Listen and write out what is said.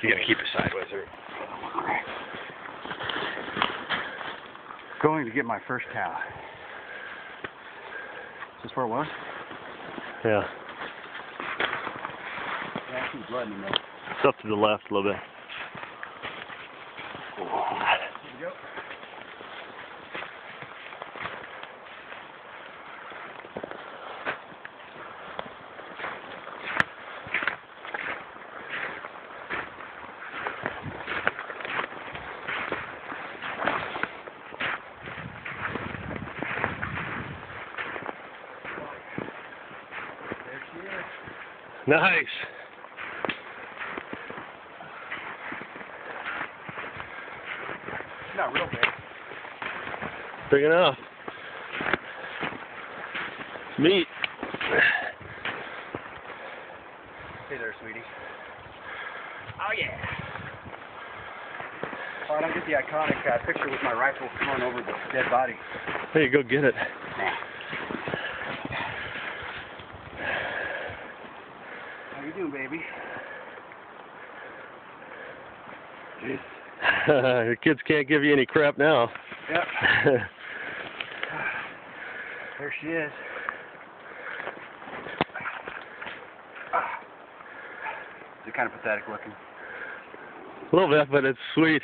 You gotta keep it sideways. Or... Going to get my first cow. Is this where it was? Yeah. Yeah, I see blood in there. It's up to the left a little bit. Here we go. Nice. Not real big. Big enough. Meat. Hey there, sweetie. Oh yeah. Oh, I don't get the iconic picture with my rifle thrown over the dead body. There you go, get it. Nah. How you doing, baby? Your kids can't give you any crap now. Yep. There she is. Is it kind of pathetic looking? A little bit, but it's sweet.